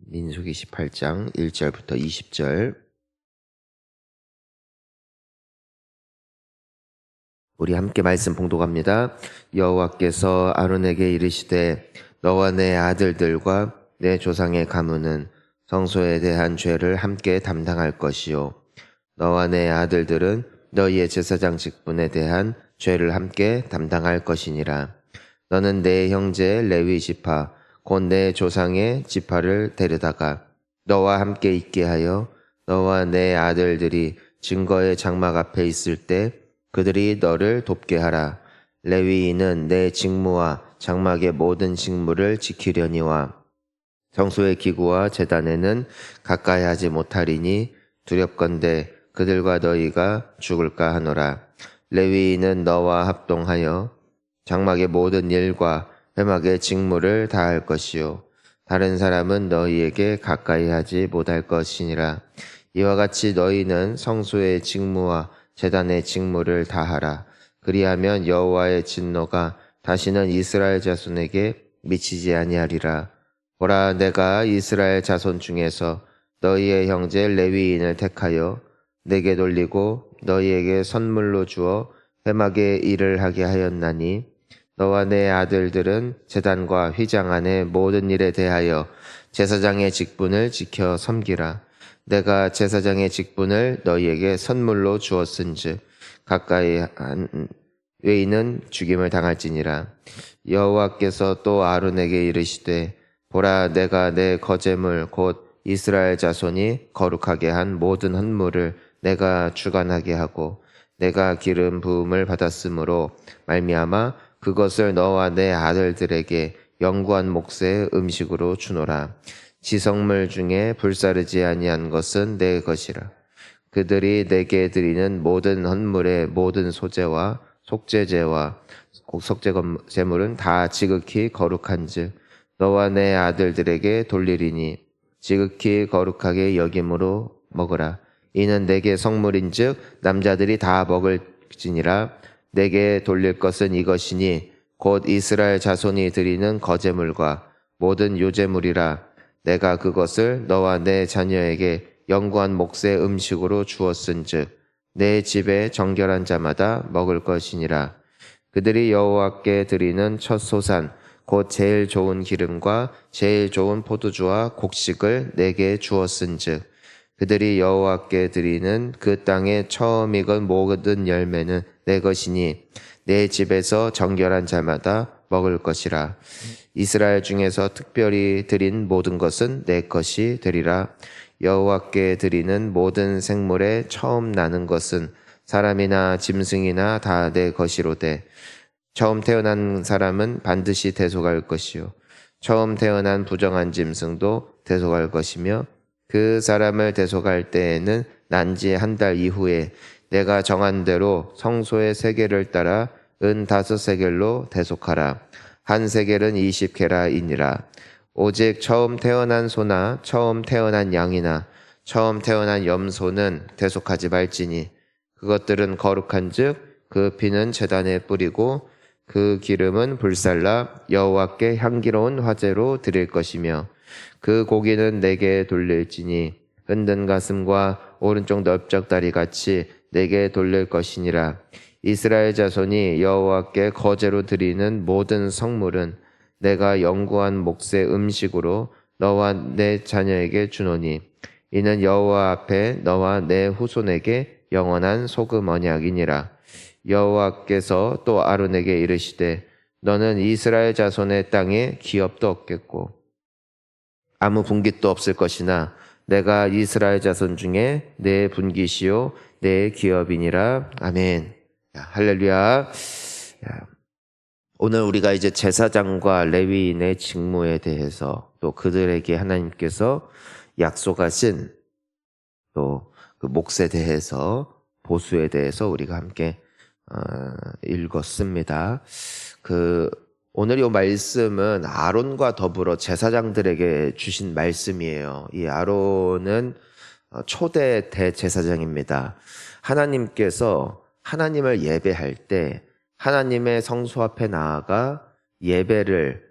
민수기 18장 1절부터 20절. 우리 함께 말씀 봉독합니다. 여호와께서 아론에게 이르시되 너와 내 아들들과 내 조상의 가문은 성소에 대한 죄를 함께 담당할 것이요 너와 내 아들들은 너희의 제사장 직분에 대한 죄를 함께 담당할 것이니라. 너는 내 형제 레위 지파 곧 내 조상의 지파를 데려다가 너와 함께 있게 하여 너와 내 아들들이 증거의 장막 앞에 있을 때 그들이 너를 돕게 하라. 레위인은 내 직무와 장막의 모든 직무를 지키려니와 성소의 기구와 제단에는 가까이 하지 못하리니 두렵건대 그들과 너희가 죽을까 하노라. 레위인은 너와 합동하여 장막의 모든 일과 회막의 직무를 다할 것이요 다른 사람은 너희에게 가까이 하지 못할 것이니라. 이와 같이 너희는 성소의 직무와 제단의 직무를 다하라. 그리하면 여호와의 진노가 다시는 이스라엘 자손에게 미치지 아니하리라. 보라, 내가 이스라엘 자손 중에서 너희의 형제 레위인을 택하여 내게 돌리고 너희에게 선물로 주어 회막의 일을 하게 하였나니 너와 내 아들들은 제단과 휘장 안의 모든 일에 대하여 제사장의 직분을 지켜 섬기라. 내가 제사장의 직분을 너희에게 선물로 주었은즉 가까이 한 외인은 죽임을 당할지니라. 여호와께서 또 아론에게 이르시되 보라, 내가 내 거제물 곧 이스라엘 자손이 거룩하게 한 모든 헌물을 내가 주관하게 하고 내가 기름 부음을 받았으므로 말미암아 그것을 너와 내 아들들에게 영구한 몫의 음식으로 주노라. 지성물 중에 불사르지 아니한 것은 내 것이라. 그들이 내게 드리는 모든 헌물의 모든 소제와 속죄제와 속죄제물은 다 지극히 거룩한즉 너와 내 아들들에게 돌리리니 지극히 거룩하게 여김으로 먹으라. 이는 내게 성물인즉 남자들이 다 먹을지니라. 내게 돌릴 것은 이것이니 곧 이스라엘 자손이 드리는 거제물과 모든 요제물이라. 내가 그것을 너와 내 자녀에게 영구한 몫의 음식으로 주었은즉 내 집에 정결한 자마다 먹을 것이니라. 그들이 여호와께 드리는 첫 소산 곧 제일 좋은 기름과 제일 좋은 포도주와 곡식을 내게 주었은즉 그들이 여호와께 드리는 그 땅의 처음 익은 모든 열매는 내 것이니 내 집에서 정결한 자마다 먹을 것이라. 이스라엘 중에서 특별히 드린 모든 것은 내 것이 되리라. 여호와께 드리는 모든 생물에 처음 나는 것은 사람이나 짐승이나 다 내 것이로되 처음 태어난 사람은 반드시 대속할 것이요 처음 태어난 부정한 짐승도 대속할 것이며 그 사람을 대속할 때에는 난지 한 달 이후에 내가 정한 대로 성소의 세겔을 따라 은 5세겔로 대속하라. 한 세겔은 20게라이니라. 오직 처음 태어난 소나 처음 태어난 양이나 처음 태어난 염소는 대속하지 말지니 그것들은 거룩한즉 그 피는 제단에 뿌리고 그 기름은 불살라 여호와께 향기로운 화제로 드릴 것이며 그 고기는 내게 돌릴지니 흔든 가슴과 오른쪽 넓적다리 같이 내게 돌릴 것이니라. 이스라엘 자손이 여호와께 거제로 드리는 모든 성물은 내가 영구한 몫의 음식으로 너와 내 자녀에게 주노니 이는 여호와 앞에 너와 내 후손에게 영원한 소금 언약이니라. 여호와께서 또 아론에게 이르시되 너는 이스라엘 자손의 땅에 기업도 없겠고 아무 분깃도 없을 것이나 내가 이스라엘 자손 중에 내 분깃이요 내 기업이니라. 아멘. 할렐루야. 오늘 우리가 이제 제사장과 레위인의 직무에 대해서 또 그들에게 하나님께서 약속하신 또 그 몫에 대해서 보수에 대해서 우리가 함께 읽었습니다. 오늘 이 말씀은 아론과 더불어 제사장들에게 주신 말씀이에요. 이 아론은 초대 대제사장입니다. 하나님께서 하나님을 예배할 때 하나님의 성소 앞에 나아가 예배를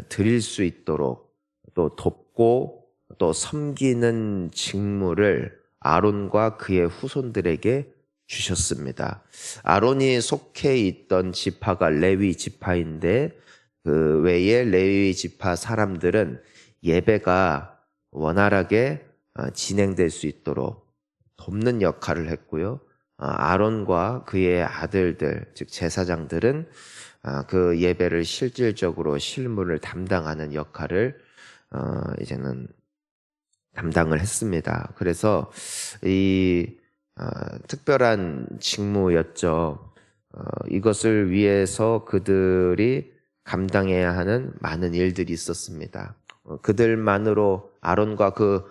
드릴 수 있도록 또 돕고 또 섬기는 직무를 아론과 그의 후손들에게 주셨습니다. 아론이 속해 있던 지파가 레위 지파인데 그 외에 레위 지파 사람들은 예배가 원활하게 진행될 수 있도록 돕는 역할을 했고요. 아론과 그의 아들들, 즉 제사장들은 그 예배를 실질적으로 실무를 담당하는 역할을 이제는 담당을 했습니다. 그래서 이 특별한 직무였죠. 이것을 위해서 그들이 감당해야 하는 많은 일들이 있었습니다. 그들만으로 아론과 그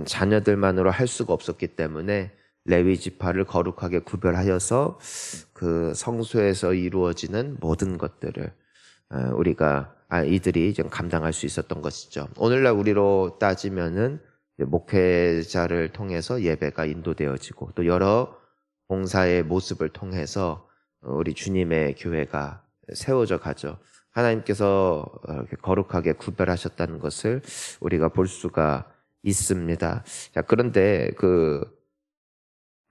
자녀들만으로 할 수가 없었기 때문에 레위 지파를 거룩하게 구별하여서 그 성소에서 이루어지는 모든 것들을 우리가 이들이 좀 감당할 수 있었던 것이죠. 오늘날 우리로 따지면은 목회자를 통해서 예배가 인도되어지고 또 여러 봉사의 모습을 통해서 우리 주님의 교회가 세워져 가죠. 하나님께서 이렇게 거룩하게 구별하셨다는 것을 우리가 볼 수가 있습니다. 자, 그런데 그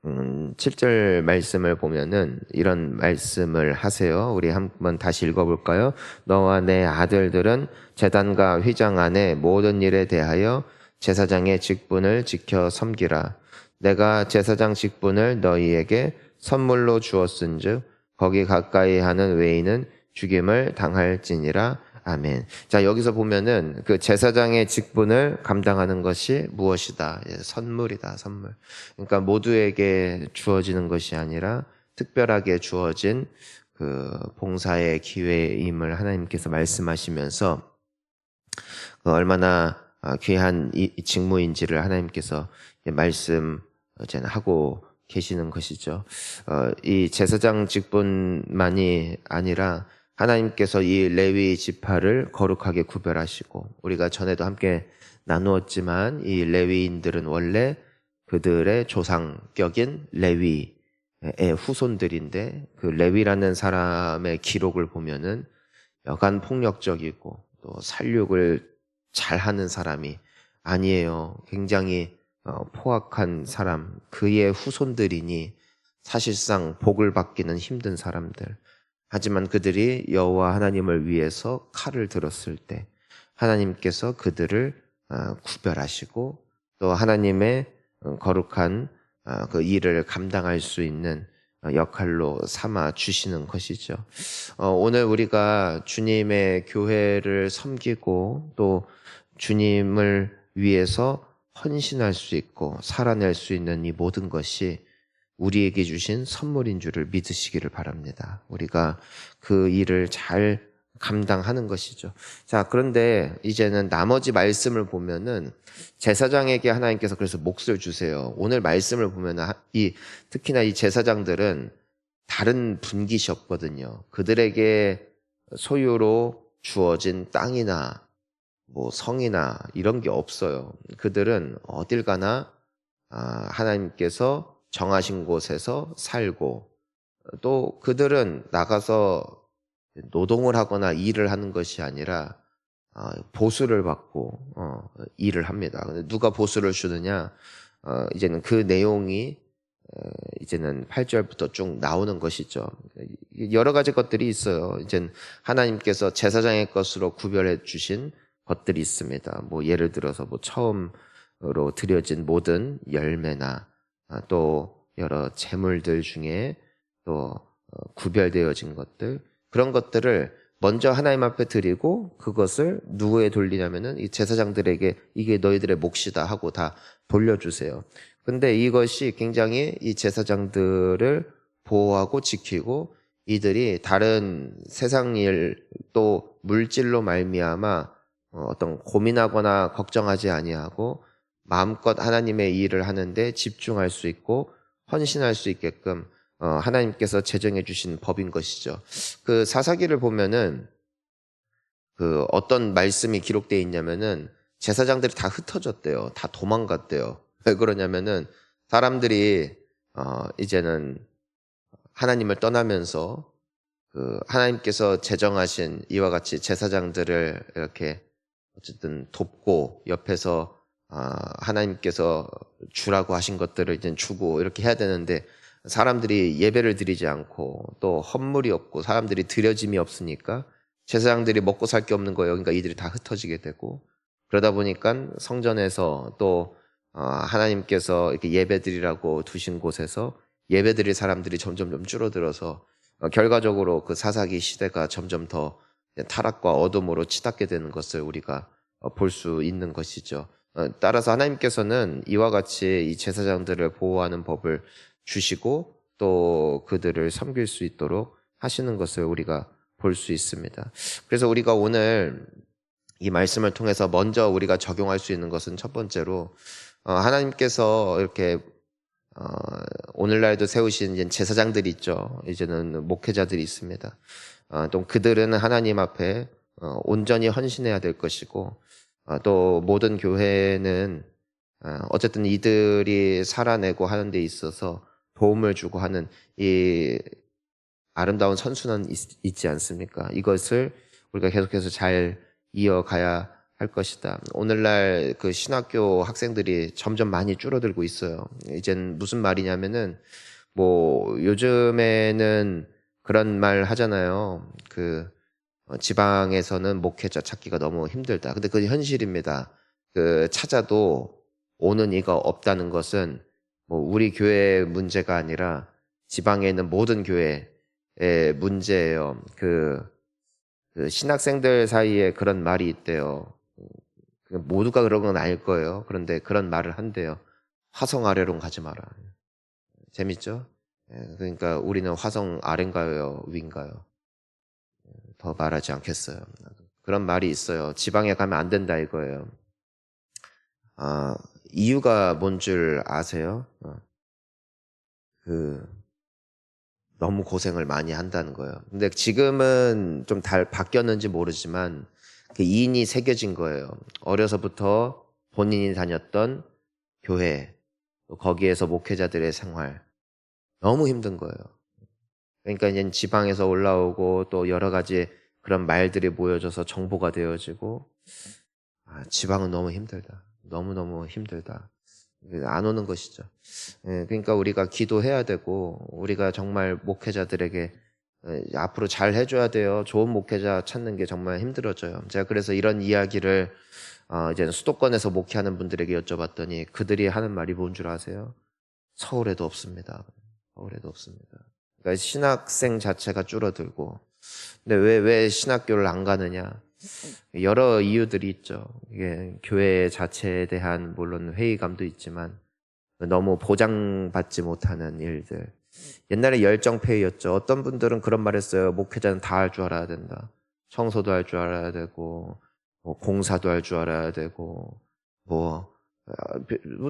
7절 말씀을 보면은 이런 말씀을 하세요. 우리 한번 다시 읽어볼까요? 너와 내 아들들은 제단과 휘장 안에 모든 일에 대하여 제사장의 직분을 지켜 섬기라. 내가 제사장 직분을 너희에게 선물로 주었은즉 거기 가까이 하는 외인은 죽임을 당할지니라. 아멘. 자, 여기서 보면은 그 제사장의 직분을 감당하는 것이 무엇이다? 선물이다, 선물. 그러니까 모두에게 주어지는 것이 아니라 특별하게 주어진 그 봉사의 기회임을 하나님께서 말씀하시면서 얼마나 귀한 이 직무인지를 하나님께서 말씀하고 계시는 것이죠. 이 제사장 직분만이 아니라 하나님께서 이 레위 지파를 거룩하게 구별하시고 우리가 전에도 함께 나누었지만 이 레위인들은 원래 그들의 조상격인 레위의 후손들인데 그 레위라는 사람의 기록을 보면은 여간 폭력적이고 또 살육을 잘하는 사람이 아니에요. 굉장히 포악한 사람, 그의 후손들이니 사실상 복을 받기는 힘든 사람들. 하지만 그들이 여호와 하나님을 위해서 칼을 들었을 때 하나님께서 그들을 구별하시고 또 하나님의 거룩한 그 일을 감당할 수 있는 역할로 삼아 주시는 것이죠. 오늘 우리가 주님의 교회를 섬기고 또 주님을 위해서 헌신할 수 있고 살아낼 수 있는 이 모든 것이 우리에게 주신 선물인 줄을 믿으시기를 바랍니다. 우리가 그 일을 잘 감당하는 것이죠. 자, 그런데 이제는 나머지 말씀을 보면은 제사장에게 하나님께서 그래서 몫을 주세요. 오늘 말씀을 보면은 특히나 이 제사장들은 다른 분기셨거든요. 그들에게 소유로 주어진 땅이나 뭐 성이나 이런 게 없어요. 그들은 어딜 가나 하나님께서 정하신 곳에서 살고 또 그들은 나가서 노동을 하거나 일을 하는 것이 아니라 보수를 받고 일을 합니다. 근데 누가 보수를 주느냐? 이제는 그 내용이 이제는 8절부터 쭉 나오는 것이죠. 여러 가지 것들이 있어요. 이제는 하나님께서 제사장의 것으로 구별해 주신 것들이 있습니다. 뭐 예를 들어서 뭐 처음으로 드려진 모든 열매나 또 여러 제물들 중에 또 구별되어진 것들, 그런 것들을 먼저 하나님 앞에 드리고 그것을 누구에 돌리냐면은 이 제사장들에게 이게 너희들의 몫이다 하고 다 돌려주세요. 근데 이것이 굉장히 이 제사장들을 보호하고 지키고 이들이 다른 세상 일 또 물질로 말미암아 어떤 고민하거나 걱정하지 아니하고 마음껏 하나님의 일을 하는데 집중할 수 있고 헌신할 수 있게끔 하나님께서 제정해 주신 법인 것이죠. 그 사사기를 보면은 그 어떤 말씀이 기록되어 있냐면은 제사장들이 다 흩어졌대요. 다 도망갔대요. 왜 그러냐면은 사람들이 이제는 하나님을 떠나면서 그 하나님께서 제정하신 이와 같이 제사장들을 이렇게 어쨌든 돕고 옆에서 하나님께서 주라고 하신 것들을 이제 주고 이렇게 해야 되는데 사람들이 예배를 드리지 않고 또 헌물이 없고 사람들이 드려짐이 없으니까 제사장들이 먹고 살 게 없는 거예요. 그러니까 이들이 다 흩어지게 되고 그러다 보니까 성전에서 또 하나님께서 이렇게 예배 드리라고 두신 곳에서 예배 드릴 사람들이 점점 줄어들어서 결과적으로 그 사사기 시대가 점점 더 타락과 어둠으로 치닫게 되는 것을 우리가 볼 수 있는 것이죠. 따라서 하나님께서는 이와 같이 이 제사장들을 보호하는 법을 주시고 또 그들을 섬길 수 있도록 하시는 것을 우리가 볼 수 있습니다. 그래서 우리가 오늘 이 말씀을 통해서 먼저 우리가 적용할 수 있는 것은 첫 번째로 하나님께서 이렇게 오늘날도 세우신 제사장들이 있죠. 이제는 목회자들이 있습니다. 또 그들은 하나님 앞에 온전히 헌신해야 될 것이고 또 모든 교회는 어쨌든 이들이 살아내고 하는 데 있어서 도움을 주고 하는 이 아름다운 선순환 있지 않습니까? 이것을 우리가 계속해서 잘 이어가야 할 것이다. 오늘날 그 신학교 학생들이 점점 많이 줄어들고 있어요. 이젠 무슨 말이냐면은 뭐 요즘에는 그런 말 하잖아요. 그 지방에서는 목회자 찾기가 너무 힘들다. 근데 그건 현실입니다. 그 찾아도 오는 이가 없다는 것은 뭐 우리 교회의 문제가 아니라 지방에 있는 모든 교회의 문제예요. 그 신학생들 사이에 그런 말이 있대요. 모두가 그런 건 아닐 거예요. 그런데 그런 말을 한대요. 화성 아래로 가지 마라. 재밌죠? 그러니까 우리는 화성 아래인가요? 위인가요? 더 말하지 않겠어요. 그런 말이 있어요. 지방에 가면 안 된다 이거예요. 이유가 뭔 줄 아세요? 너무 고생을 많이 한다는 거예요. 근데 지금은 좀 바뀌었는지 모르지만 그 인이 새겨진 거예요. 어려서부터 본인이 다녔던 교회, 거기에서 목회자들의 생활 너무 힘든 거예요. 그러니까 이제 지방에서 올라오고 또 여러 가지 그런 말들이 모여져서 정보가 되어지고 지방은 너무 힘들다. 너무너무 힘들다. 안 오는 것이죠. 그러니까 우리가 기도해야 되고 우리가 정말 목회자들에게 앞으로 잘 해줘야 돼요. 좋은 목회자 찾는 게 정말 힘들어져요. 제가 그래서 이런 이야기를 이제 수도권에서 목회하는 분들에게 여쭤봤더니 그들이 하는 말이 뭔 줄 아세요? 서울에도 없습니다. 서울에도 없습니다. 그러니까 신학생 자체가 줄어들고 근데 왜 신학교를 안 가느냐? 여러 이유들이 있죠. 이게 교회 자체에 대한 물론 회의감도 있지만 너무 보장받지 못하는 일들. 옛날에 열정페이였죠. 어떤 분들은 그런 말 했어요. 목회자는 다 할 줄 알아야 된다. 청소도 할 줄 알아야 되고 뭐 공사도 할 줄 알아야 되고 뭐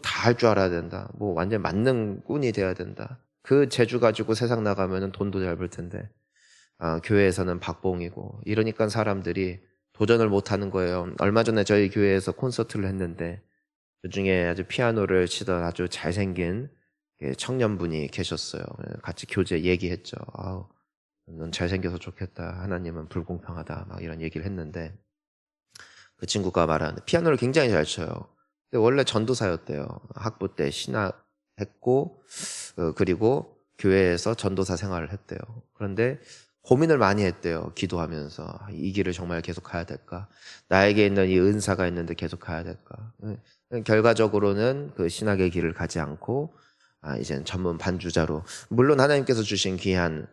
다 할 줄 알아야 된다. 뭐 완전 만능꾼이 돼야 된다. 그 재주 가지고 세상 나가면은 돈도 잘 벌 텐데 교회에서는 박봉이고 이러니까 사람들이 도전을 못하는 거예요. 얼마 전에 저희 교회에서 콘서트를 했는데 그중에 아주 피아노를 치던 아주 잘생긴 청년분이 계셨어요. 같이 교제 얘기했죠. 아우, 넌 잘생겨서 좋겠다. 하나님은 불공평하다. 막 이런 얘기를 했는데 그 친구가 말하는 피아노를 굉장히 잘 쳐요. 근데 원래 전도사였대요. 학부 때 신학했고 그리고 교회에서 전도사 생활을 했대요. 그런데 고민을 많이 했대요. 기도하면서 이 길을 정말 계속 가야 될까? 나에게 있는 이 은사가 있는데 계속 가야 될까? 결과적으로는 그 신학의 길을 가지 않고 이제는 전문 반주자로 물론 하나님께서 주신 귀한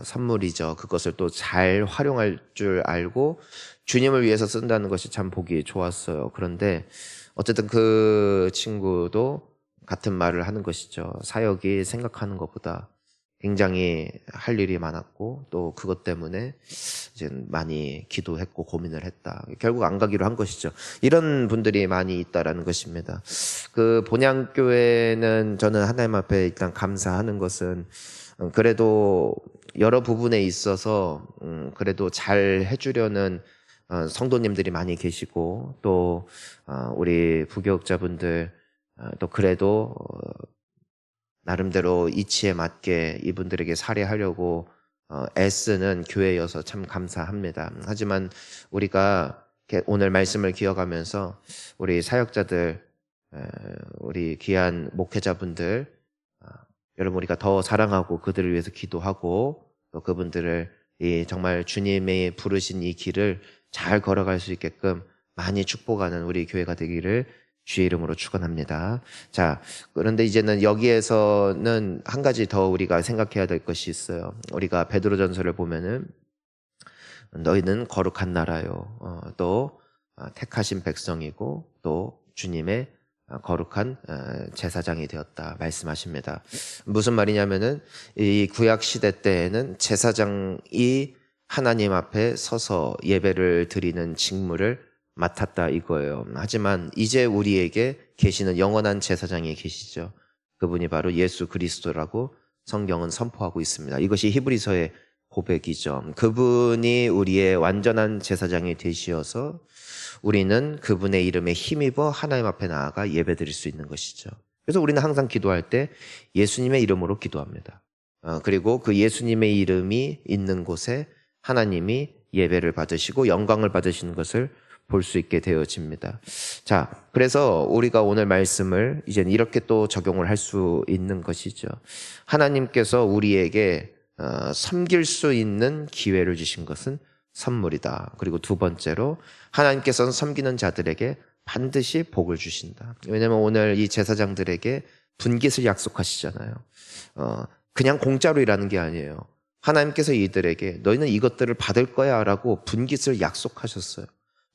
선물이죠. 그것을 또 잘 활용할 줄 알고 주님을 위해서 쓴다는 것이 참 보기 좋았어요. 그런데 어쨌든 그 친구도 같은 말을 하는 것이죠. 사역이 생각하는 것보다 굉장히 할 일이 많았고 또 그것 때문에 이제 많이 기도했고 고민을 했다. 결국 안 가기로 한 것이죠. 이런 분들이 많이 있다라는 것입니다. 그 본향교회는 저는 하나님 앞에 일단 감사하는 것은 그래도 여러 부분에 있어서 그래도 잘 해주려는 성도님들이 많이 계시고 또 우리 부교육자분들 또 그래도 나름대로 이치에 맞게 이분들에게 살해하려고 애쓰는 교회여서 참 감사합니다. 하지만 우리가 오늘 말씀을 기억하면서 우리 사역자들, 우리 귀한 목회자분들, 여러분 우리가 더 사랑하고 그들을 위해서 기도하고 또 그분들을 정말 주님의 부르신 이 길을 잘 걸어갈 수 있게끔 많이 축복하는 우리 교회가 되기를 주의 이름으로 축원합니다. 자, 그런데 이제는 여기에서는 한 가지 더 우리가 생각해야 될 것이 있어요. 우리가 베드로전서를 보면은 너희는 거룩한 나라요, 또 택하신 백성이고 또 주님의 거룩한 제사장이 되었다 말씀하십니다. 무슨 말이냐면은 이 구약 시대 때에는 제사장이 하나님 앞에 서서 예배를 드리는 직무를 맡았다 이거예요. 하지만 이제 우리에게 계시는 영원한 제사장이 계시죠. 그분이 바로 예수 그리스도라고 성경은 선포하고 있습니다. 이것이 히브리서의 고백이죠. 그분이 우리의 완전한 제사장이 되시어서 우리는 그분의 이름에 힘입어 하나님 앞에 나아가 예배드릴 수 있는 것이죠. 그래서 우리는 항상 기도할 때 예수님의 이름으로 기도합니다. 그리고 그 예수님의 이름이 있는 곳에 하나님이 예배를 받으시고 영광을 받으시는 것을 볼 수 있게 되어집니다. 자, 그래서 우리가 오늘 말씀을 이제는 이렇게 또 적용을 할 수 있는 것이죠. 하나님께서 우리에게 섬길 수 있는 기회를 주신 것은 선물이다. 그리고 두 번째로 하나님께서는 섬기는 자들에게 반드시 복을 주신다. 왜냐하면 오늘 이 제사장들에게 분깃을 약속하시잖아요. 그냥 공짜로 일하는 게 아니에요. 하나님께서 이들에게 너희는 이것들을 받을 거야 라고 분깃을 약속하셨어요.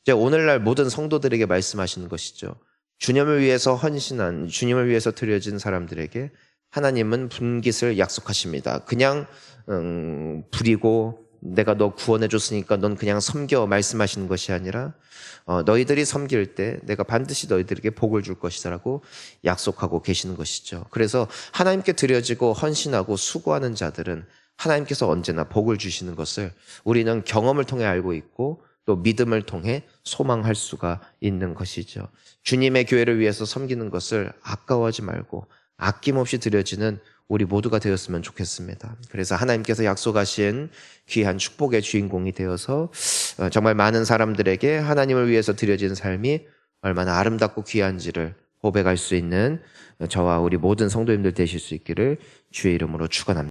이제 오늘날 모든 성도들에게 말씀하시는 것이죠. 주님을 위해서 헌신한, 주님을 위해서 드려진 사람들에게 하나님은 분깃을 약속하십니다. 그냥 부리고 내가 너 구원해 줬으니까 넌 그냥 섬겨 말씀하시는 것이 아니라 너희들이 섬길 때 내가 반드시 너희들에게 복을 줄 것이다라고 약속하고 계시는 것이죠. 그래서 하나님께 드려지고 헌신하고 수고하는 자들은 하나님께서 언제나 복을 주시는 것을 우리는 경험을 통해 알고 있고 또 믿음을 통해 소망할 수가 있는 것이죠. 주님의 교회를 위해서 섬기는 것을 아까워하지 말고 아낌없이 드려지는 우리 모두가 되었으면 좋겠습니다. 그래서 하나님께서 약속하신 귀한 축복의 주인공이 되어서 정말 많은 사람들에게 하나님을 위해서 드려진 삶이 얼마나 아름답고 귀한지를 고백할 수 있는 저와 우리 모든 성도님들 되실 수 있기를 주의 이름으로 축원합니다.